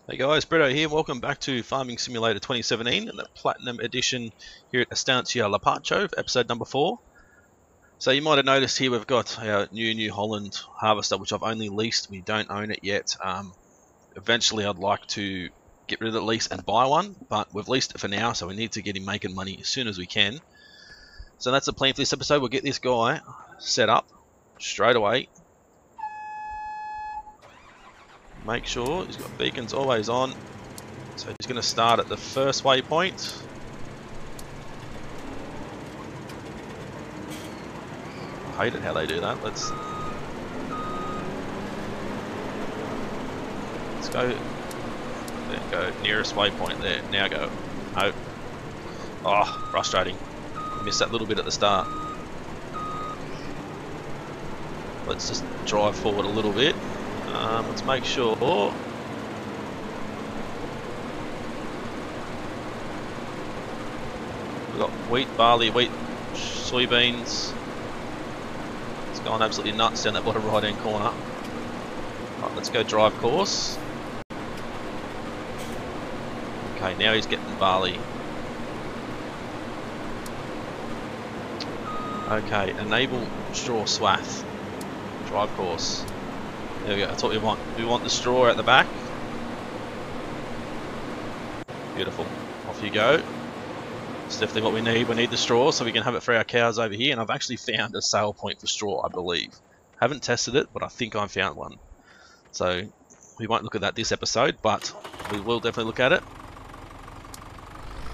Hey guys, Bretto here. Welcome back to Farming Simulator 2017 and the Platinum Edition here at Estancia Lapacho, episode number 4. So you might have noticed here we've got our New Holland harvester, which I've only leased. We don't own it yet. Eventually I'd like to get rid of the lease and buy one, but we've leased it for now, so we need to get him making money as soon as we can. So that's the plan for this episode. We'll get this guy set up straight away. Make sure he's got beacons always on. So he's going to start at the first waypoint. I hate it how they do that. Let's go. There, go nearest waypoint there. Now go. No. Oh, frustrating. Missed that little bit at the start. Let's just drive forward a little bit. Let's make sure. We've got wheat, barley, wheat, soybeans. It's gone absolutely nuts down that bottom right hand corner. Right, let's go drive course. Okay, now he's getting barley. Okay, enable straw swath. Drive course. There we go, that's what we want. We want the straw at the back. Beautiful. Off you go. It's definitely what we need. We need the straw so we can have it for our cows over here. And I've actually found a sale point for straw, I believe. Haven't tested it, but I think I found one. So we won't look at that this episode, but we will definitely look at it.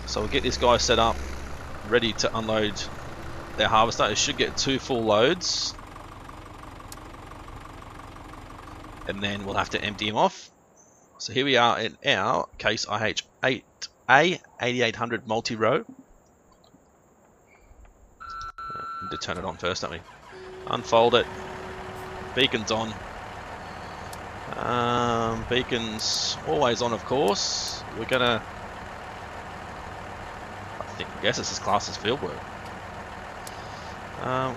So we'll get this guy set up, ready to unload their harvester. It should get 2 full loads. And then we'll have to empty him off. So here we are in our Case IH-8800 multi-row. Need to turn it on first, don't we? Unfold it. Beacon's on. Beacon's always on, of course. We're gonna... I guess this is classed as field work.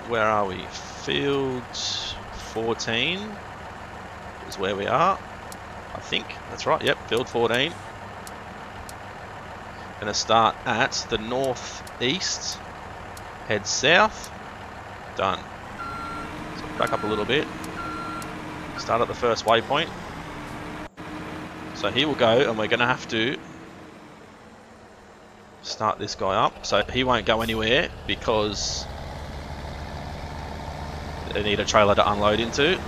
Where are we? Field 14 is where we are. I think that's right. Yep, field 14. Gonna start at the northeast, head south. Done. So back up a little bit. Start at the first waypoint. So here we'll go, and we're gonna have to start this guy up. So he won't go anywhere because they need a trailer to unload into.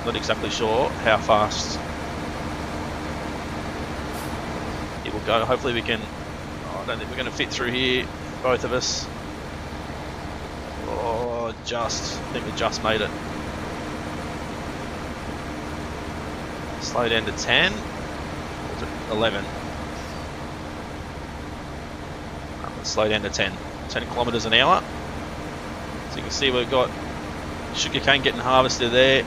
Not exactly sure how fast it will go. Hopefully we can... Oh, I don't think we're going to fit through here, both of us. Oh, I think we just made it. Slow down to 10. Or to 11. Let's slow down to 10. 10 kilometers an hour. So you can see we've got sugarcane getting harvested there.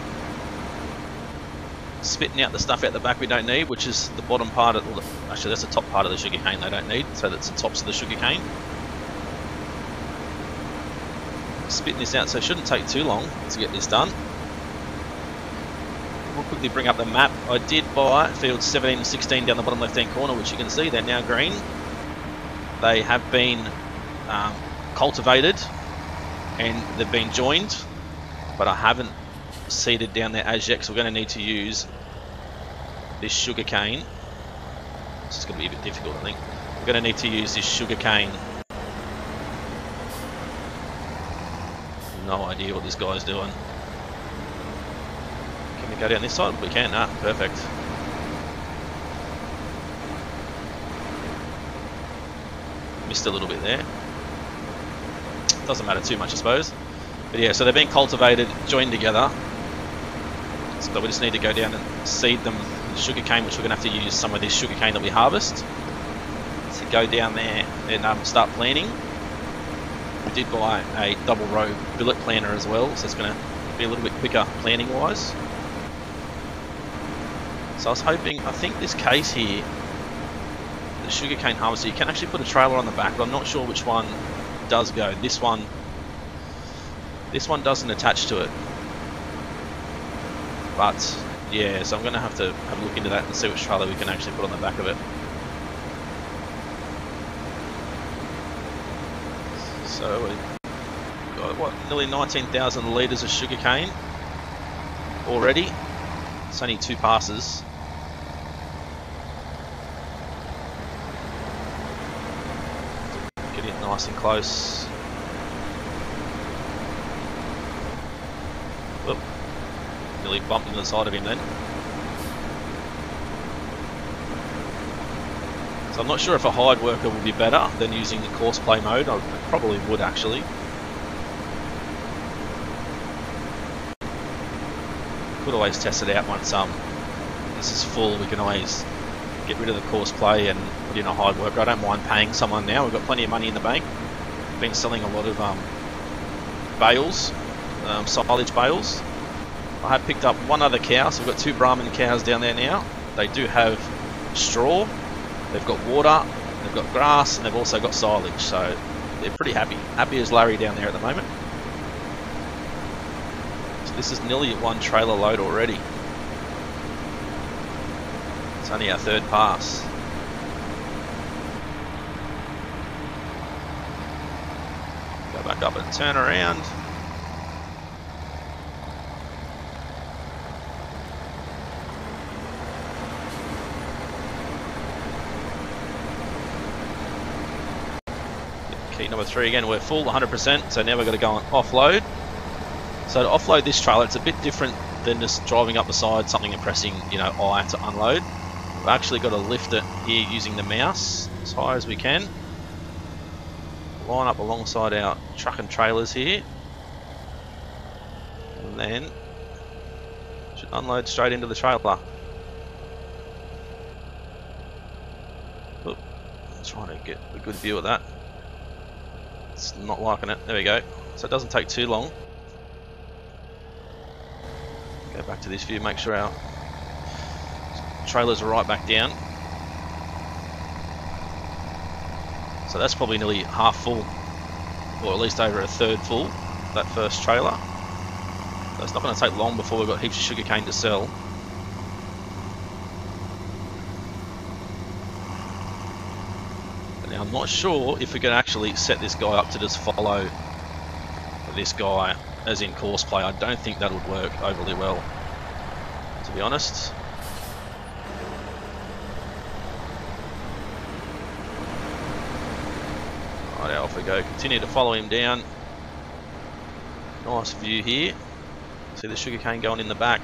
Spitting out the stuff out the back we don't need, which is the bottom part of... Actually, that's the top part of the sugarcane they don't need, so that's the tops of the sugarcane. Spitting this out, so it shouldn't take too long to get this done. We'll quickly bring up the map. I did buy fields 17 and 16 down the bottom left-hand corner, which you can see, they're now green. They have been cultivated, and they've been joined, but I haven't seeded down there as yet, so we're going to need to use this sugarcane. This is going to be a bit difficult, I think. We're going to need to use this sugarcane. No idea what this guy's doing. Can we go down this side? We can. Ah, perfect. Missed a little bit there. Doesn't matter too much, I suppose. But yeah, so they're being cultivated, joined together. So we just need to go down and seed them with sugarcane, which we're going to have to use some of this sugarcane that we harvest. So go down there and start planting. We did buy a double row billet planter as well, so it's going to be a little bit quicker planting wise. So I was hoping, I think this case here, the sugarcane harvester, you can actually put a trailer on the back, but I'm not sure which one does go. This one doesn't attach to it. But Yeah, so I'm going to have a look into that and see which trailer we can actually put on the back of it. So we've got, what, nearly 19,000 litres of sugarcane already. It's only 2 passes. Get it nice and close. Whoop. Nearly bumped into the side of him then. So I'm not sure if a hired worker would be better than using the course play mode. I probably would actually. Could always test it out once this is full. We can always get rid of the course play and put in a hired worker. I don't mind paying someone now. We've got plenty of money in the bank. Been selling a lot of bales, silage bales. I have picked up one other cow, so we've got 2 Brahman cows down there now. They do have straw, they've got water, they've got grass, and they've also got silage, so they're pretty happy. Happy as Larry down there at the moment. So this is nearly 1 trailer load already. It's only our 3rd pass. Go back up and turn around. Key number 3 again, we're full 100%, so now we've got to go on offload. So to offload this trailer, it's a bit different than just driving up the side something and pressing, you know, I to unload. We've actually got to lift it here using the mouse as high as we can. Line up alongside our truck and trailers here. And then should unload straight into the trailer. Oop, I'm trying to get a good view of that. It's not liking it. There we go. So it doesn't take too long. Go back to this view, make sure our trailers are right back down. So that's probably nearly half full, or at least over a 1/3 full, that first trailer. So it's not going to take long before we've got heaps of sugarcane to sell. Now I'm not sure if we can actually set this guy up to just follow this guy as in course play. I don't think that would work overly well, to be honest. Right, off we go. Continue to follow him down. Nice view here. See the sugarcane going in the back.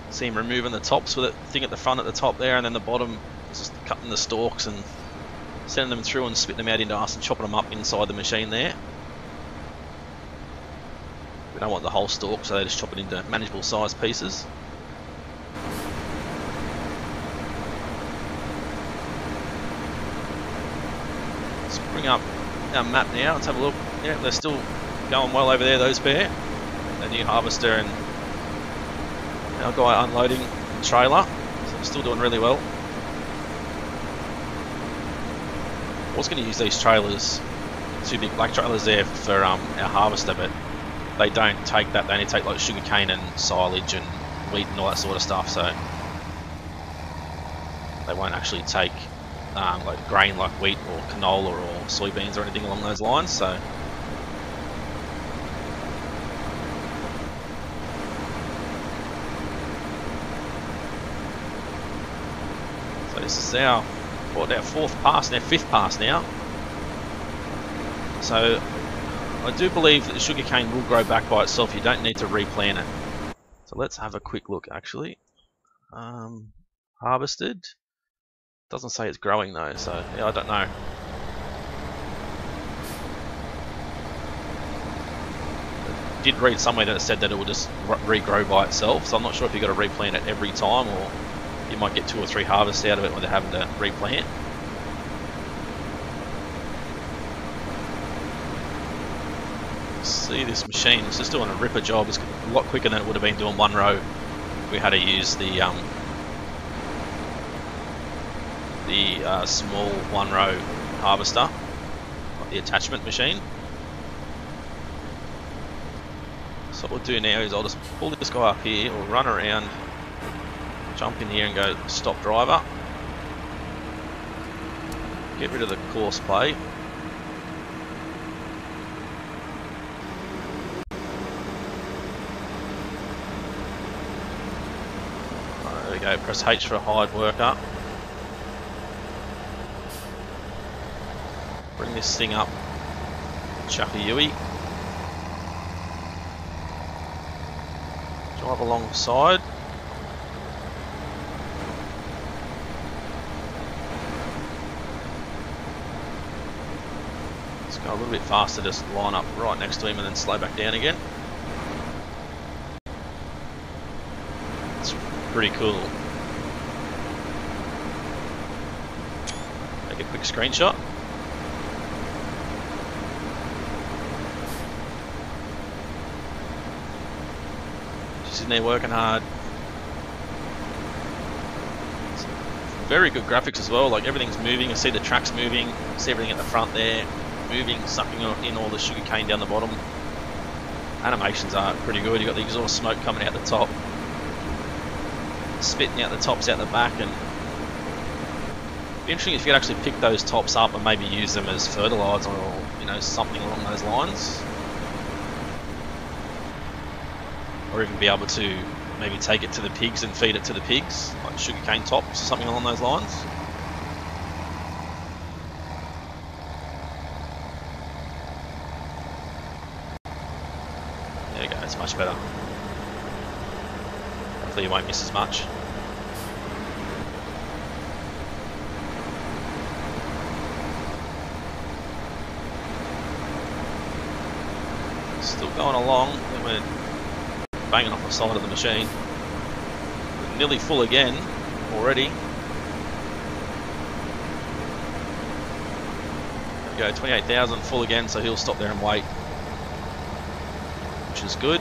See him removing the tops with that thing at the front at the top there, and then the bottom just cutting the stalks and sending them through and spitting them out into us and chopping them up inside the machine there. We don't want the whole stalk, so they just chop it into manageable sized pieces. Let's bring up our map now. Let's have a look. Yeah, they're still going well over there, those pair. The new harvester and our guy unloading the trailer. So we're still doing really well. I was going to use these trailers, 2 big black trailers there for our harvester, but they don't take that. They only take like sugarcane and silage and wheat and all that sort of stuff, so they won't actually take like grain like wheat or canola or soybeans or anything along those lines. So this is our 4th pass and our 5th pass now. So I do believe that the sugarcane will grow back by itself. You don't need to replant it. So let's have a quick look actually. Harvested. Doesn't say it's growing though, so yeah, I don't know. I did read somewhere that it said that it will just regrow by itself, so I'm not sure if you've got to replant it every time, or you might get 2 or 3 harvests out of it when they're having to replant. See this machine, it's just doing a ripper job. It's a lot quicker than it would have been doing 1 row. We had to use the small 1 row harvester, not the attachment machine. So what we'll do now is I'll just pull this guy up here, or run around, jump in here and go stop driver. Get rid of the course plate. There we go, press H for a hide worker. Bring this thing up, chuck a Yui. Drive alongside. Let's go a little bit faster, just line up right next to him and then slow back down again. It's pretty cool. Take a quick screenshot. In there working hard. Very good graphics as well, like everything's moving. You see the tracks moving, you see everything at the front there moving, sucking in all the sugarcane down the bottom. Animations are pretty good. You got the exhaust smoke coming out the top, spitting out the tops out the back, and it'd be interesting if you could actually pick those tops up and maybe use them as fertilizer or something along those lines. Or even be able to maybe take it to the pigs and feed it to the pigs, like sugarcane tops or something along those lines. There we go, it's much better. Hopefully you won't miss as much. Still going along, then we're banging off the side of the machine. We're nearly full again already. There we go, 28,000 full again, so he'll stop there and wait, which is good.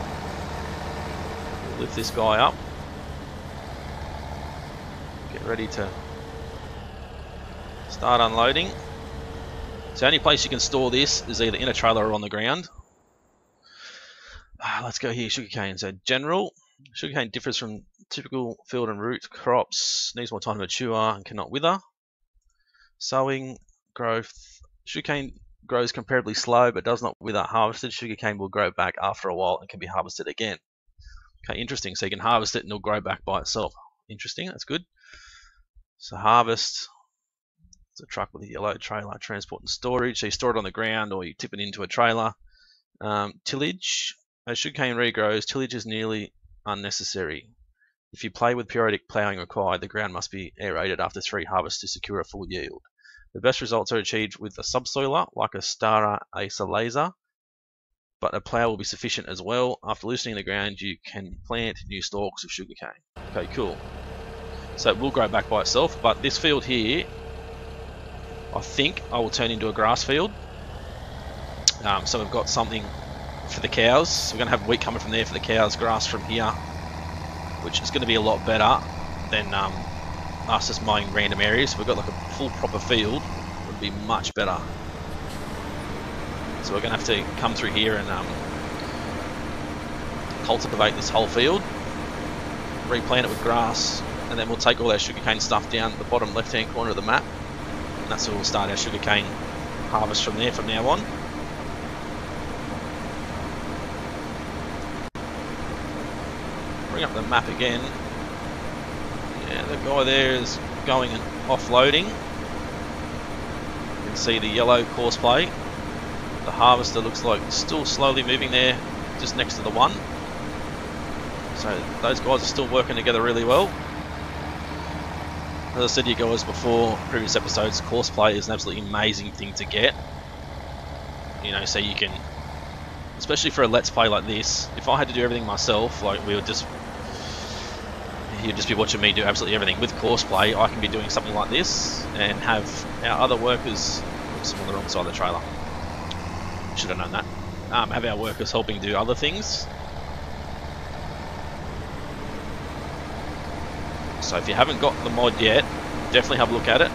We'll lift this guy up. Get ready to start unloading. So the only place you can store this is either in a trailer or on the ground. Let's go here, sugarcane. So general, sugarcane differs from typical field and root crops, needs more time to mature and cannot wither. Sowing, growth, sugarcane grows comparably slow but does not wither. Harvested sugarcane will grow back after a while and can be harvested again. Okay, interesting. So you can harvest it and it'll grow back by itself. Interesting, that's good. So harvest, it's a truck with a yellow trailer, transport and storage. So you store it on the ground or you tip it into a trailer. Tillage. As sugarcane regrows, tillage is nearly unnecessary. If you play with periodic ploughing required, the ground must be aerated after 3 harvests to secure a full yield. The best results are achieved with a subsoiler, like a Stara Acer Laser, but a plough will be sufficient as well. After loosening the ground, you can plant new stalks of sugarcane. Okay, cool. So it will grow back by itself, but this field here, I think I will turn into a grass field. So we've got something for the cows. So we're going to have wheat coming from there for the cows, grass from here, which is going to be a lot better than us just mowing random areas. So we've got like a full proper field, it would be much better. So we're going to have to come through here and cultivate this whole field, replant it with grass, and then we'll take all our sugarcane stuff down the bottom left hand corner of the map, and that's where we'll start our sugarcane harvest from there from now on. Bring up the map again. Yeah, the guy there is going and offloading. You can see the yellow course plate. The harvester looks like it's still slowly moving there, just next to the one. So those guys are still working together really well. As I said to you guys before, previous episodes, course plate is an absolutely amazing thing to get. So you can, especially for a let's play like this, if I had to do everything myself, like you'd just be watching me do absolutely everything. With course play, I can be doing something like this and have our other workers, oops, I'm on the wrong side of the trailer, should have known that, have our workers helping do other things. So if you haven't got the mod yet, definitely have a look at it.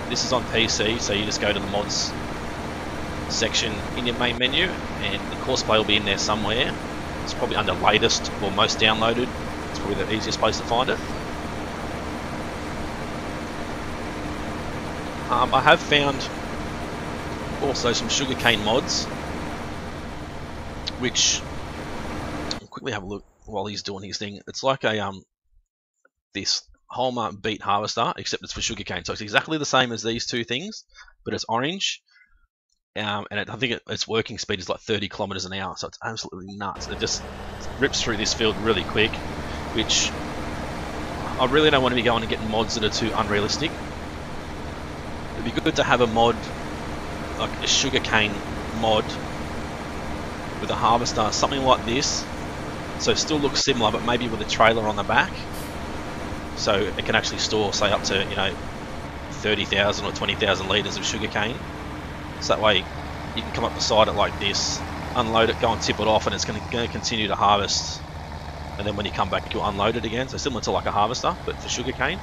This is on PC, so you just go to the mods section in your main menu and the course play will be in there somewhere. It's probably under latest or most downloaded. It's probably the easiest place to find it. I have found also some Sugarcane Mods, which I'll quickly have a look while he's doing his thing. It's like a this Homer beet harvester, except it's for sugarcane. So it's exactly the same as these two things, but it's orange. And I think its working speed is like 30 kilometers an hour, so it's absolutely nuts. It just rips through this field really quick, which I really don't want to be going and getting mods that are too unrealistic. It'd be good to have a mod, like a sugarcane mod with a harvester, something like this, so it still looks similar, but maybe with a trailer on the back, so it can actually store, say, up to 30,000 or 20,000 litres of sugarcane. So that way you can come up beside it like this, unload it, go and tip it off, and it's going to continue to harvest. And then when you come back, you'll unload it again. So similar to like a harvester, but for sugarcane.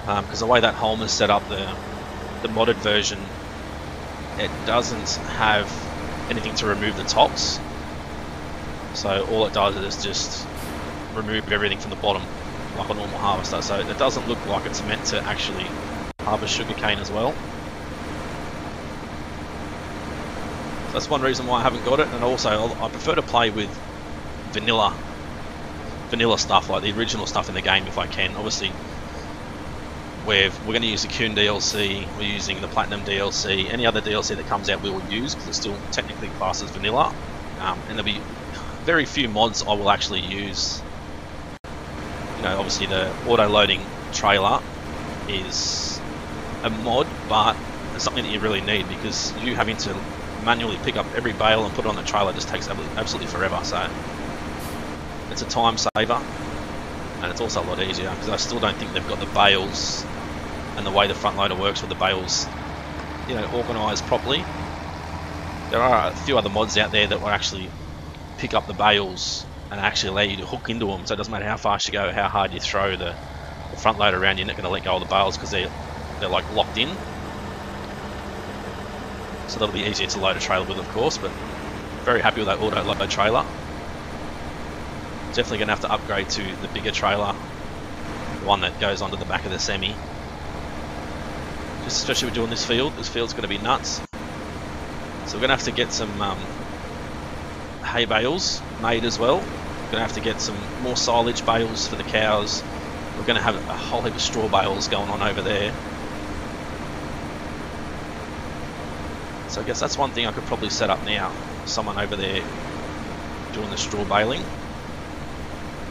Because the way that Homer's set up, the modded version, it doesn't have anything to remove the tops. So all it does is just remove everything from the bottom, like a normal harvester. So it doesn't look like it's meant to actually harvest sugarcane as well. That's one reason why I haven't got it, and also I prefer to play with vanilla stuff, like the original stuff in the game if I can. Obviously, we're going to use the Kuhn DLC, we're using the Platinum DLC, any other DLC that comes out we will use because it's still technically classed as vanilla, and there'll be very few mods I will actually use. Obviously the auto-loading trailer is a mod, but it's something that you really need because you having to manually pick up every bale and put it on the trailer just takes absolutely forever. So it's a time saver, and it's also a lot easier because I still don't think they've got the bales and the way the front loader works with the bales organised properly. There are a few other mods out there that will actually pick up the bales and actually allow you to hook into them, so it doesn't matter how fast you go, how hard you throw the front loader around, you're not going to let go of the bales because they're like locked in. So that'll be easier to load a trailer with, of course, but very happy with that auto-load trailer. Definitely going to have to upgrade to the bigger trailer, the one that goes onto the back of the semi. Just especially with doing this field. This field's going to be nuts. So we're going to have to get some hay bales made as well. We're going to have to get some more silage bales for the cows. We're going to have a whole heap of straw bales going on over there. So I guess that's one thing I could probably set up now. Someone over there doing the straw baling.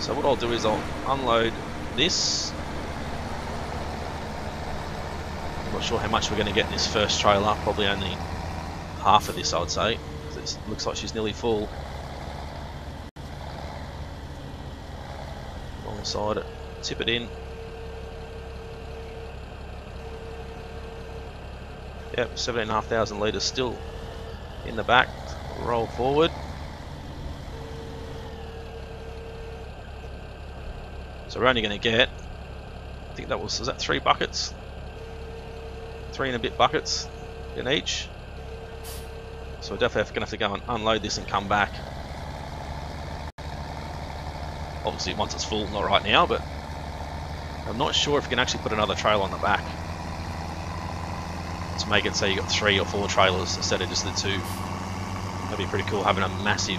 So what I'll do is I'll unload this. I'm not sure how much we're going to get in this first trailer. Probably only half of this, I would say. It looks like she's nearly full. Alongside it, tip it in. Yep, 17,500 litres still in the back. Roll forward. So we're only going to get, I think was that 3 buckets? 3 and a bit buckets in each. So we're definitely going to have to go and unload this and come back. Obviously once it's full, not right now, but I'm not sure if you can actually put another trailer on the back to make it so you got 3 or 4 trailers instead of just the 2. That'd be pretty cool, having a massive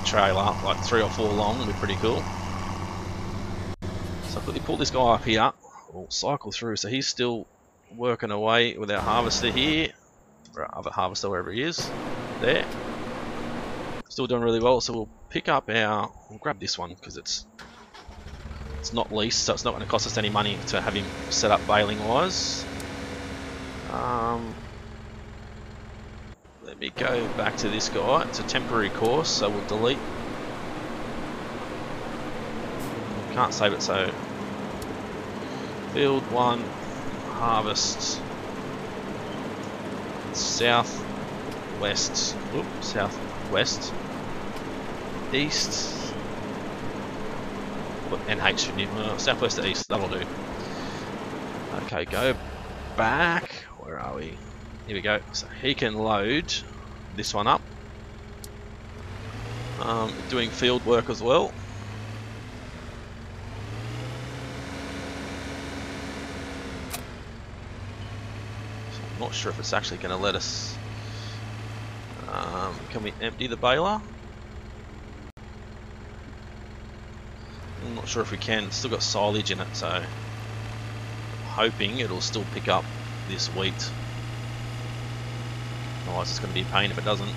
trailer, like 3 or 4 long, would be pretty cool. So I'll quickly pull this guy up here. We'll cycle through. So he's still working away with our harvester here. Or other harvester, wherever he is. There. Still doing really well. So we'll pick up we'll grab this one because it's not leased, so it's not going to cost us any money to have him set up baling wise. Let me go back to this guy. It's a temporary course, so we'll delete. Can't save it, so field 1, harvest, southwest, east, what NH should need, southwest to east, that'll do. Okay, go back, where are we? Here we go, so he can load this one up. doing field work as well. So I'm not sure if it's actually going to let us. Can we empty the baler? I'm not sure if we can. It's still got silage in it, so I'm hoping it'll still pick up this wheat. Otherwise it's going to be a pain if it doesn't.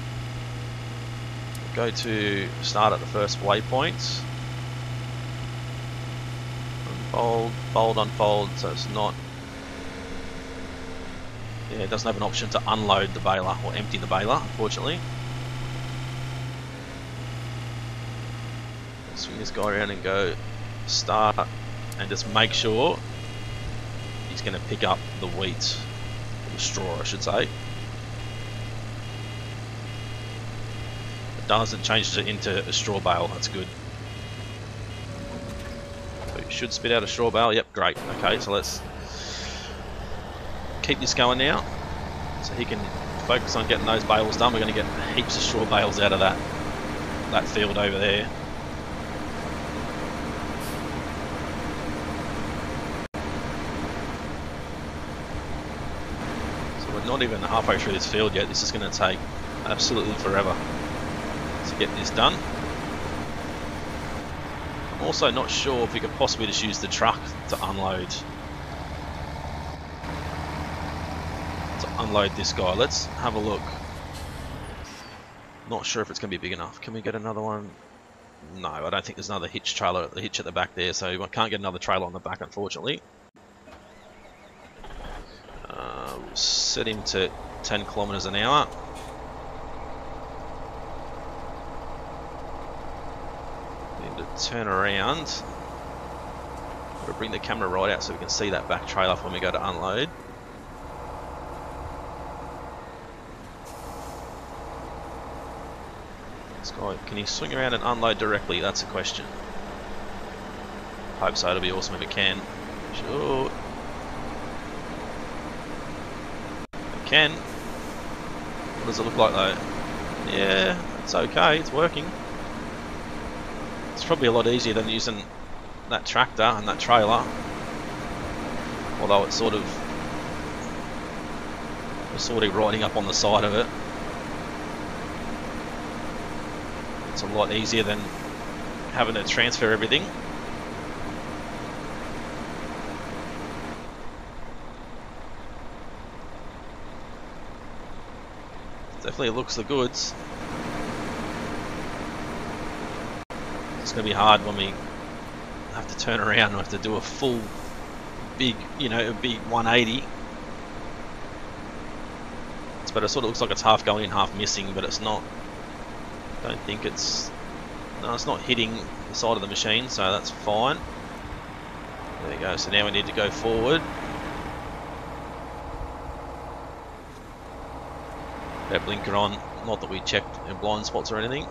Go to start at the first waypoint. Unfold, fold, unfold, so it's not... Yeah, it doesn't have an option to unload the baler or empty the baler, unfortunately. Swing this guy around and go start and just make sure he's going to pick up the wheat, or the straw I should say. It doesn't change it into a straw bale, that's good. So you should spit out a straw bale, yep, great. Okay, so let's keep this going now, so he can focus on getting those bales done. We're going to get heaps of straw bales out of that field over there. Not even halfway through this field yet. This is going to take absolutely forever to get this done. I'm also not sure if we could possibly just use the truck to unload this guy. Let's have a look. Not sure if it's going to be big enough. Can we get another one? No, I don't think there's another hitch trailer, the hitch at the back there, so we can't get another trailer on the back, unfortunately. We'll set him to 10 kilometers an hour. Need to turn around. Got to bring the camera right out so we can see that back trailer when we go to unload. This guy, can he swing around and unload directly? That's a question. Hope so. It'll be awesome if it can. Sure. Can. What does it look like though? Yeah, it's okay, it's working. It's probably a lot easier than using that tractor and that trailer. Although it's sort of... we're sort of riding up on the side of it. It's a lot easier than having to transfer everything. Definitely looks the goods. It's going to be hard when we have to turn around and have to do a full big, you know, a big 180. But it sort of looks like it's half going in, half missing, but it's not. I don't think it's... no, it's not hitting the side of the machine, so that's fine. There we go, so now we need to go forward. That blinker on, not that we checked in blind spots or anything.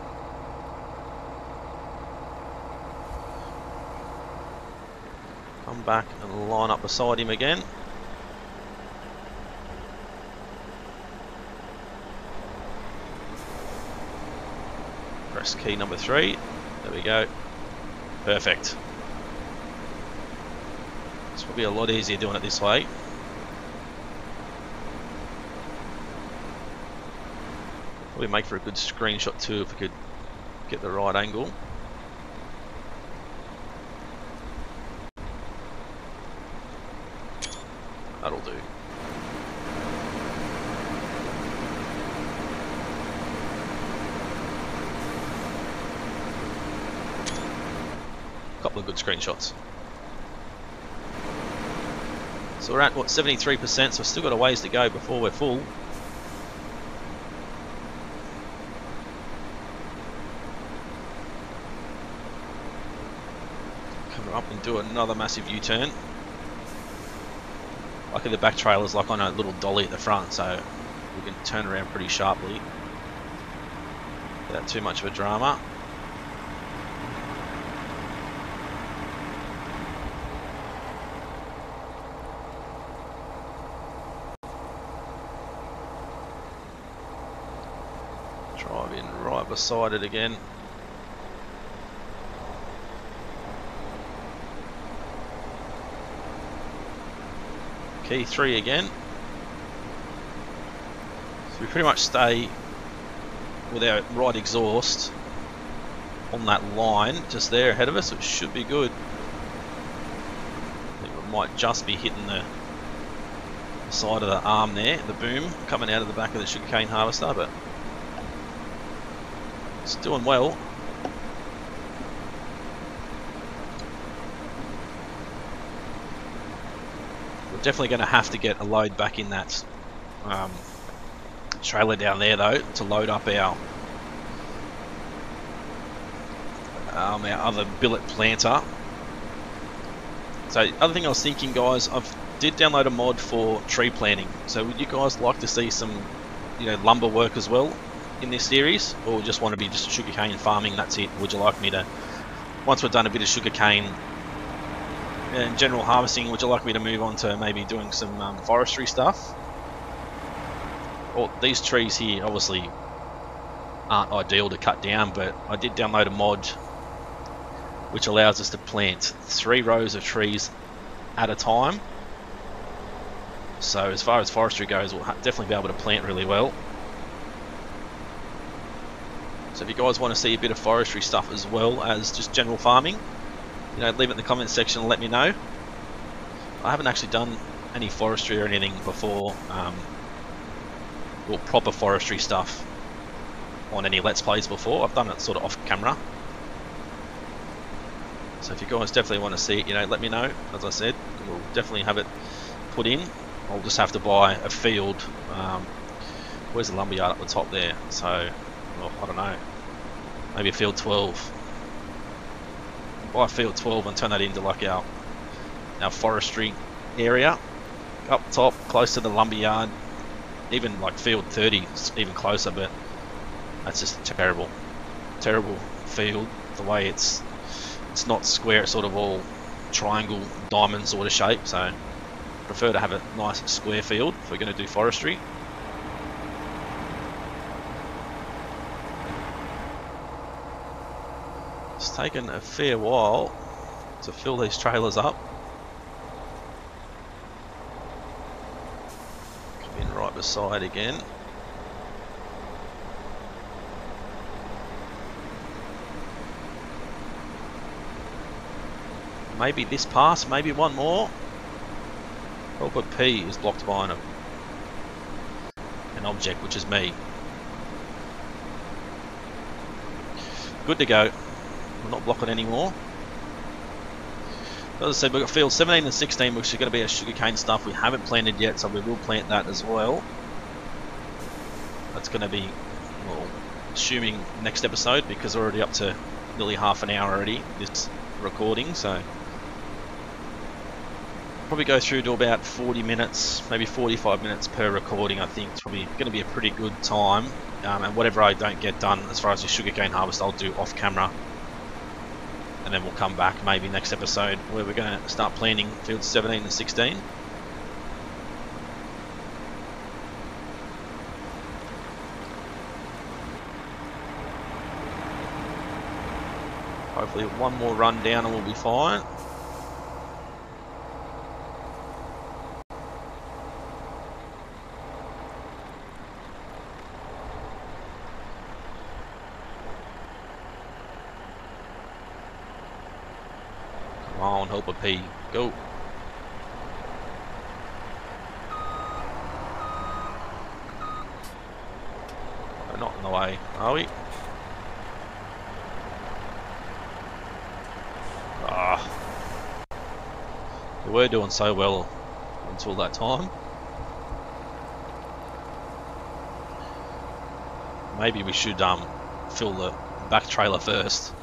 Come back and line up beside him again. Press key number 3. There we go. Perfect. It's probably a lot easier doing it this way. Probably make for a good screenshot too if we could get the right angle. That'll do. Couple of good screenshots. So we're at what, 73%, so we've still got a ways to go before we're full. Come up and do another massive U-turn. Luckily the back trailer's like on a little dolly at the front, so we can turn around pretty sharply without too much of a drama. Drive in right beside it again. key 3 again. So we pretty much stay with our right exhaust on that line just there ahead of us. It should be good. I think we might just be hitting the side of the arm there, the boom coming out of the back of the sugarcane harvester, but it's doing well. We're definitely going to have to get a load back in that trailer down there though to load up our other billet planter. So the other thing I was thinking, guys, I did download a mod for tree planting. So would you guys like to see some, lumber work as well in this series, or just want to be just sugarcane farming? That's it. Would you like me to, once we've done a bit of sugarcane and general harvesting, would you like me to move on to maybe doing some forestry stuff? Well, these trees here obviously aren't ideal to cut down, but I did download a mod which allows us to plant 3 rows of trees at a time. So as far as forestry goes, we'll definitely be able to plant really well. So if you guys want to see a bit of forestry stuff as well as just general farming, leave it in the comments section and let me know. I haven't actually done any forestry or anything before, or proper forestry stuff on any Let's Plays before. I've done it sort of off camera. So if you guys definitely want to see it, let me know. As I said, we'll definitely have it put in. I'll just have to buy a field. Where's the lumberyard at the top there? So, I don't know. Maybe a field 12. Buy a field 12 and turn that into like our forestry area. Up top, close to the lumberyard. Even like field 30, even closer, but that's just terrible. Terrible field. The way it's not square, it's sort of all triangle, diamond sort of shape, so I prefer to have a nice square field if we're going to do forestry. It's taken a fair while to fill these trailers up. Come in right beside again. Maybe this pass, maybe one more. Oh, but P is blocked by an object, which is me. Good to go. We're not blocking anymore. As I said, we've got field 17 and 16, which is going to be our sugarcane stuff. We haven't planted yet, so we will plant that as well. That's going to be, well, assuming next episode, because we're already up to nearly half an hour already, this recording, so probably go through to about 40 minutes, maybe 45 minutes per recording. I think it's probably going to be a pretty good time, and whatever I don't get done as far as the sugarcane harvest, I'll do off camera, and then we'll come back maybe next episode where we're going to start planting fields 17 and 16. Hopefully one more run down and we'll be fine. Come on, help a P. Go. We're not in the way, are we? We were doing so well until that time. Maybe we should fill the back trailer first.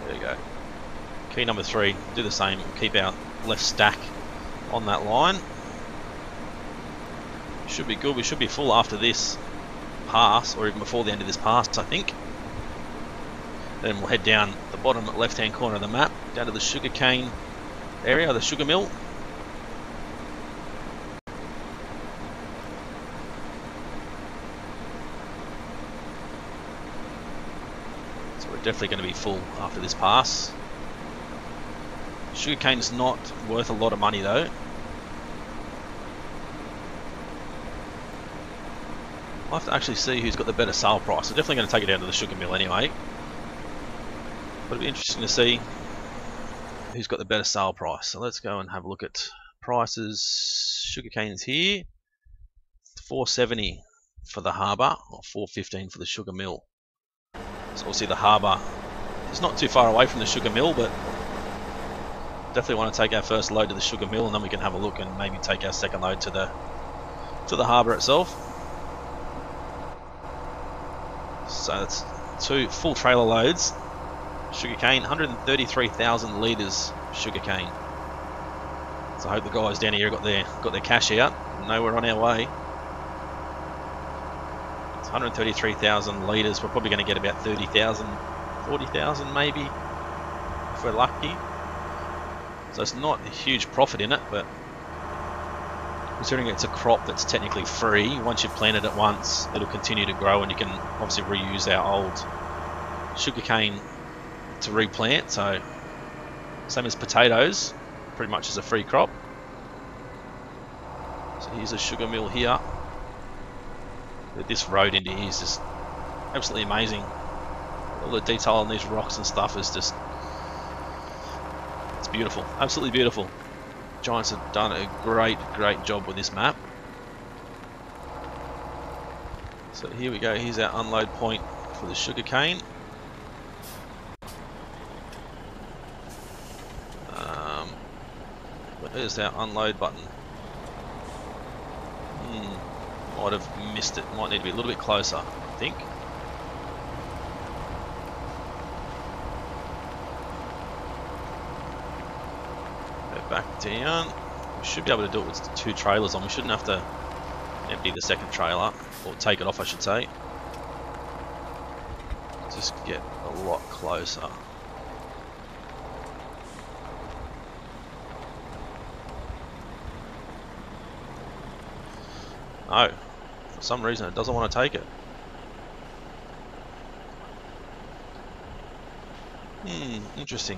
There you go. Key number 3, do the same. Keep our left stack on that line. Should be good. We should be full after this pass, or even before the end of this pass, I think. Then we'll head down the bottom left hand corner of the map, down to the sugarcane area, the sugar mill. So We're definitely going to be full after this pass. Sugarcane's not worth a lot of money though. I'll have to actually see who's got the better sale price. I'm definitely going to take it down to the sugar mill anyway. But it'll be interesting to see who's got the better sale price. So let's go and have a look at prices. Sugarcane's here. $4.70 for the harbour, or $4.15 for the sugar mill. So we'll see the harbour. It's not too far away from the sugar mill, but definitely want to take our first load to the sugar mill, and then we can have a look and maybe take our second load to the harbour itself. So that's 2 full trailer loads. Sugarcane, 133,000 litres sugarcane. So I hope the guys down here got their cash out. Know we're on our way. It's 133,000 litres. We're probably going to get about 30,000, 40,000 maybe, if we're lucky. So it's not a huge profit in it, but considering it's a crop that's technically free, once you've planted it once, it'll continue to grow, and you can obviously reuse our old sugarcane to replant. So same as potatoes, pretty much as a free crop. So here's a sugar mill here. This road into here is just absolutely amazing. All the detail on these rocks and stuff is just, it's beautiful, absolutely beautiful. Giants have done a great job with this map. So here we go, here's our unload point for the sugarcane. There's our unload button. Might have missed it, might need to be a little bit closer, I think. Go back down. We should be able to do it with 2 trailers on. We shouldn't have to empty the second trailer, or take it off I should say. Just get a lot closer. No, for some reason it doesn't want to take it. Interesting.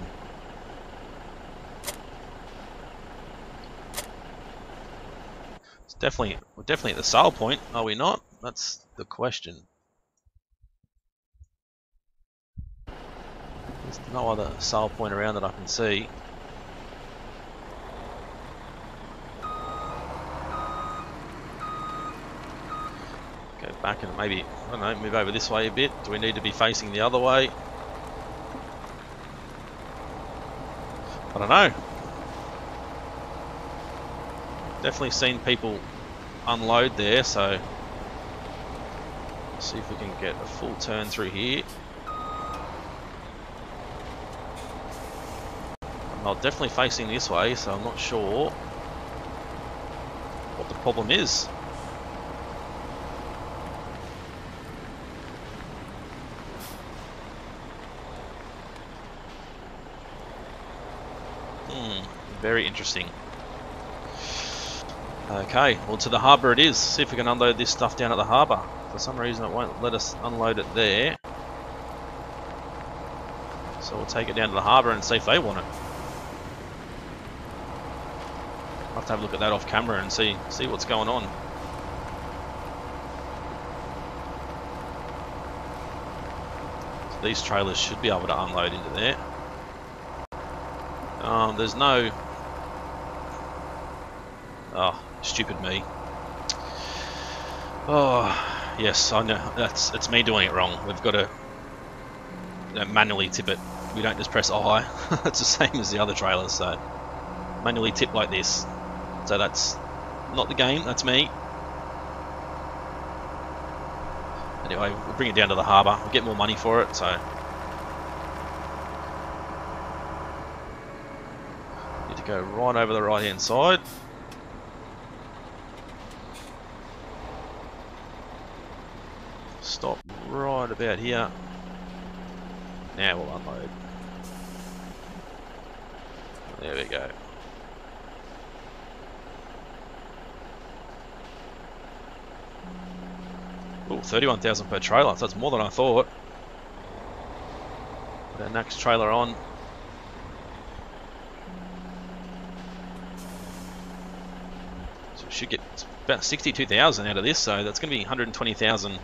We're definitely at the sale point, are we not? That's the question. There's no other sale point around that I can see. Go back and maybe, I don't know, move over this way a bit. Do we need to be facing the other way? I don't know. Definitely seen people unload there, so let's see if we can get a full turn through here. I'm definitely facing this way, so I'm not sure what the problem is. Very interesting. Okay, well to the harbour it is. See if we can unload this stuff down at the harbour. For some reason it won't let us unload it there. So we'll take it down to the harbour and see if they want it. I'll have to have a look at that off camera and see what's going on. So these trailers should be able to unload into there. There's no... Oh, stupid me. Oh, yes, I know. It's me doing it wrong. We've got to manually tip it. We don't just press I. It's the same as the other trailers, so manually tip like this. So that's not the game, that's me. Anyway, we'll bring it down to the harbour. We'll get more money for it, so... Need to go right over the right hand side. Stop right about here. Now we'll unload. There we go. Oh, 31,000 per trailer, so that's more than I thought. our next trailer on. So we should get about 62,000 out of this, so that's going to be 120,000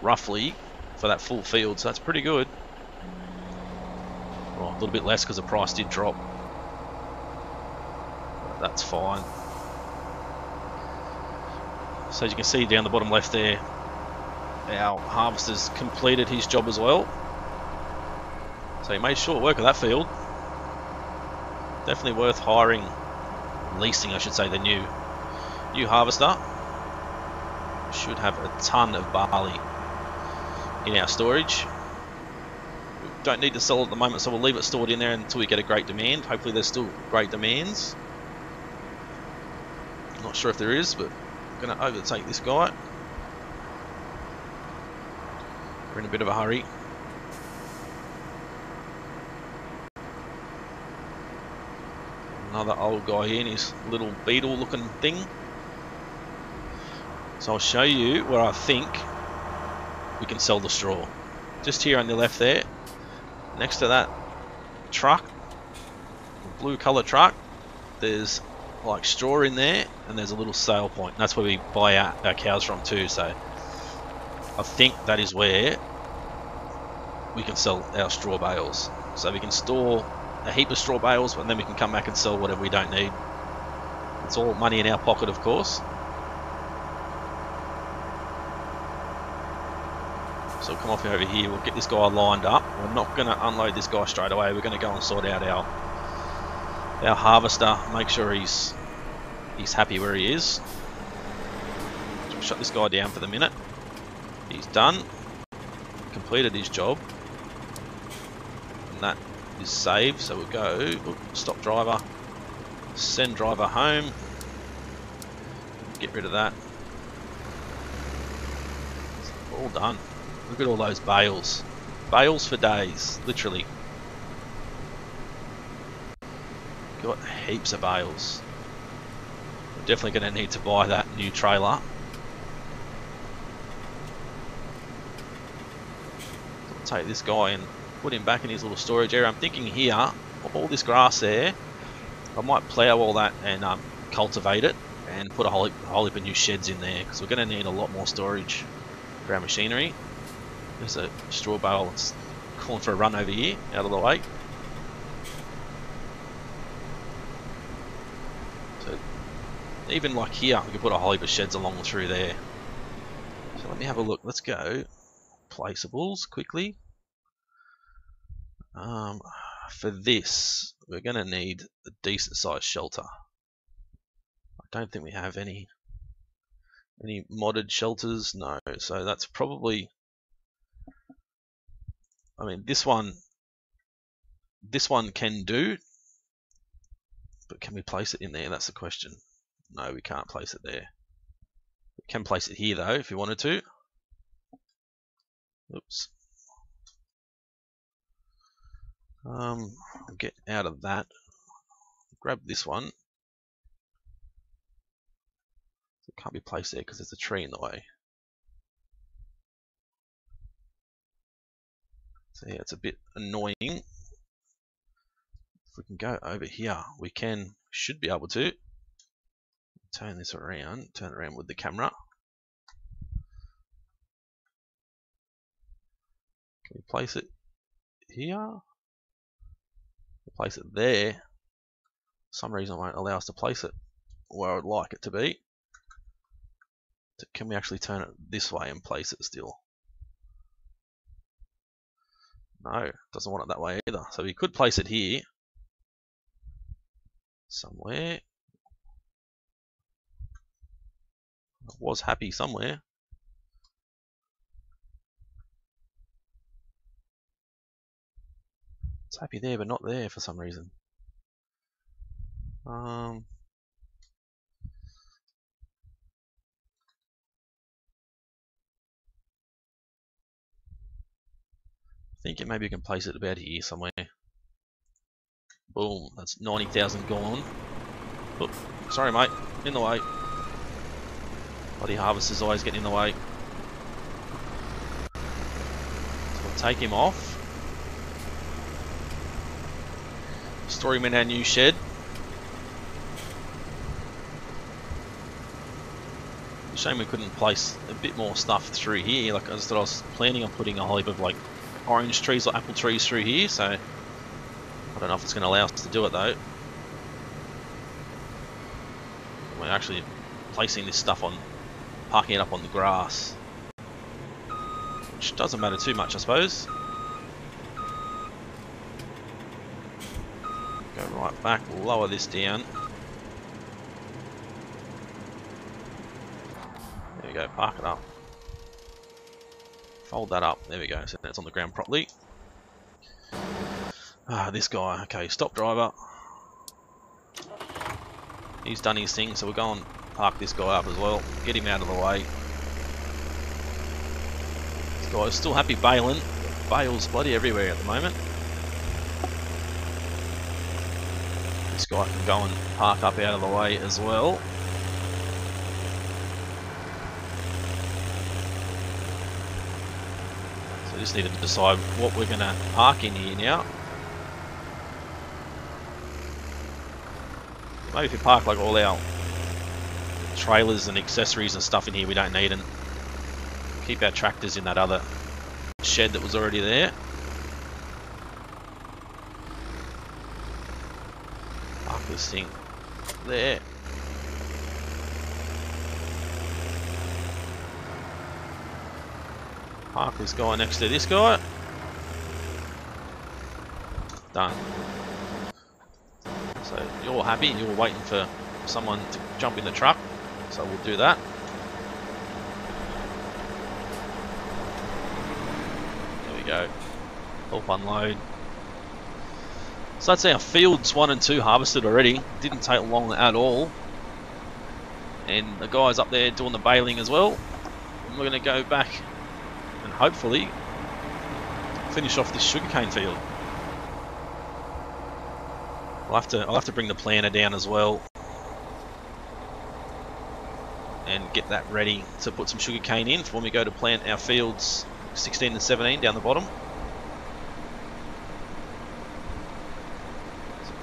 roughly for that full field, so that's pretty good. Well, a little bit less because the price did drop. But that's fine. So as you can see down the bottom left there, our harvester's completed his job as well. So he made short work of that field. Definitely worth hiring, leasing I should say, the new harvester. Should have a ton of barley in our storage. We don't need to sell at the moment, so we'll leave it stored in there until we get a great demand. Hopefully there's still great demands. Not sure if there is, but I'm going to overtake this guy. We're in a bit of a hurry. Another old guy here in his little beetle looking thing. So I'll show you where I think we can sell the straw. Just here on the left there, next to that truck, the blue colour truck, there's like straw in there, and there's a little sale point. And that's where we buy our cows from too. So I think that is where we can sell our straw bales. So we can store a heap of straw bales, and then we can come back and sell whatever we don't need. It's all money in our pocket, of course. So we'll come off over here, we'll get this guy lined up. We're not going to unload this guy straight away, we're going to go and sort out our harvester, make sure he's happy where he is. So shut this guy down for the minute. He's done, completed his job, and that is saved. So we'll go, stop driver, send driver home, get rid of that. It's all done. Look at all those bales. Bales for days, literally. Got heaps of bales. We're definitely going to need to buy that new trailer. I'll take this guy and put him back in his little storage area. I'm thinking here, all this grass there, I might plough all that and cultivate it and put a whole heap of new sheds in there, because we're going to need a lot more storage for our machinery. There's a straw bale that's calling for a run over here, out of the way. So even like here, we can put a whole heap of sheds along through there. So let me have a look. Let's go placeables quickly. For this, we're going to need a decent sized shelter. I don't think we have any modded shelters, no. So that's probably, I mean, this one can do, but can we place it in there? That's the question. No, we can't place it there. We can place it here though, if you wanted to. Oops. I'll get out of that. Grab this one. It can't be placed there because there's a tree in the way. So yeah, it's a bit annoying. If we can go over here, we should be able to turn this around, turn it around with the camera. Can we place it here? Place it there. For some reason it won't allow us to place it where I would like it to be. Can we actually turn it this way and place it still? No, it doesn't want it that way either. So we could place it here somewhere. I was happy somewhere. It's happy there, but not there for some reason. I think maybe you can place it about here somewhere. Boom, that's 90,000 gone. Oh, sorry mate, in the way. Bloody harvester's always getting in the way. So we'll take him off. Store him in our new shed. Shame we couldn't place a bit more stuff through here. Like I was planning on putting a whole heap of like orange trees or apple trees through here, so I don't know if it's going to allow us to do it though. We're actually placing this stuff on, parking it up on the grass, which doesn't matter too much, I suppose. Go right back, lower this down. There we go, park it up. Fold that up, there we go, so that's on the ground properly. Ah, this guy, okay, stop driver. He's done his thing, so we'll go and park this guy up as well. Get him out of the way. This guy's still happy baling. Bales bloody everywhere at the moment. This guy can go and park up out of the way as well. So just needed to decide what we're going to park in here now. Maybe if we park like all our trailers and accessories and stuff in here we don't need, and keep our tractors in that other shed that was already there. Park this thing there. Park this guy next to this guy. Done. So you're happy, you're waiting for someone to jump in the truck, so we'll do that. There we go. Help unload. So that's our fields 1 and 2 harvested already. Didn't take long at all. And the guys up there doing the baling as well. And we're going to go back and hopefully finish off this sugarcane field. I'll have to bring the planter down as well and get that ready to put some sugarcane in for when we go to plant our fields 16 and 17 down the bottom. So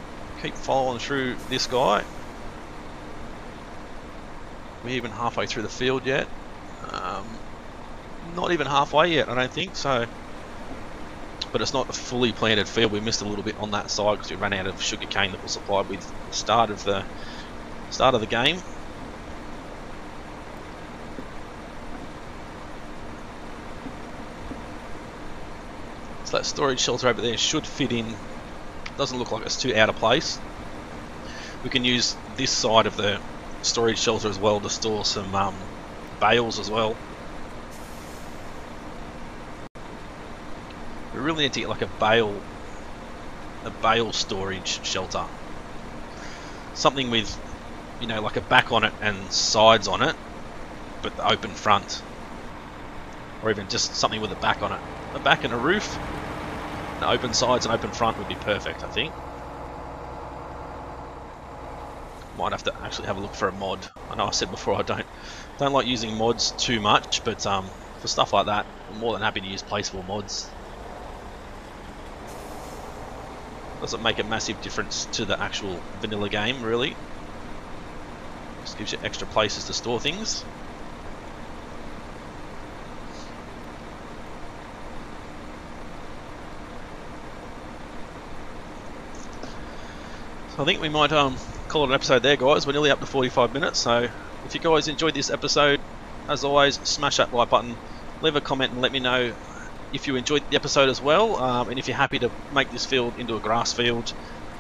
keep following through this guy. We're even halfway through the field yet. Not even halfway yet, I don't think so. But it's not a fully planted field. We missed a little bit on that side because we ran out of sugarcane that was supplied with the start of the game. So that storage shelter over there should fit in. Doesn't look like it's too out of place. We can use this side of the storage shelter as well to store some bales as well. We really need to get like a bale storage shelter. Something with, you know, like a back on it and sides on it, but the open front. Or even just something with a back on it. A back and a roof, and open sides and open front would be perfect, I think. Might have to actually have a look for a mod. I know I said before I don't like using mods too much, but for stuff like that, I'm more than happy to use placeable mods. Doesn't make a massive difference to the actual vanilla game, really. Just gives you extra places to store things. So I think we might call it an episode there, guys. We're nearly up to 45 minutes, so if you guys enjoyed this episode, as always, smash that like button, leave a comment and let me know if you enjoyed the episode as well, and if you're happy to make this field into a grass field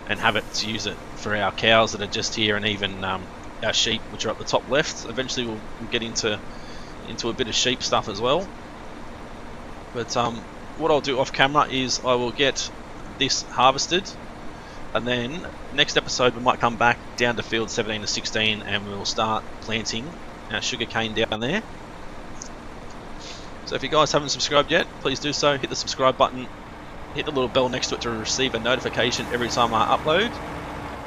and have it to use it for our cows that are just here, and even our sheep, which are up the top left. Eventually we'll get into a bit of sheep stuff as well. But what I'll do off camera is I will get this harvested, and then next episode we might come back down to field 17 to 16 and we'll start planting our sugarcane down there. So if you guys haven't subscribed yet, please do so. Hit the subscribe button, hit the little bell next to it to receive a notification every time I upload.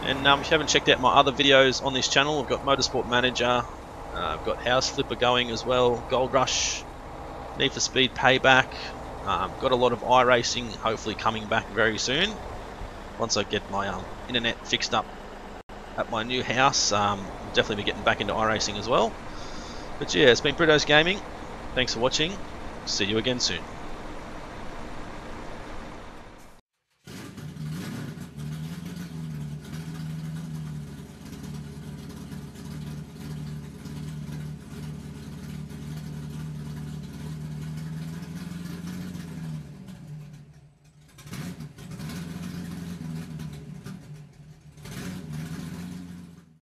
And if you haven't checked out my other videos on this channel, I've got Motorsport Manager, I've got House Flipper going as well, Gold Rush, Need for Speed Payback, got a lot of iRacing hopefully coming back very soon. once I get my internet fixed up at my new house. Definitely be getting back into iRacing as well. But yeah, it's been Brito's Gaming. Thanks for watching. See you again soon.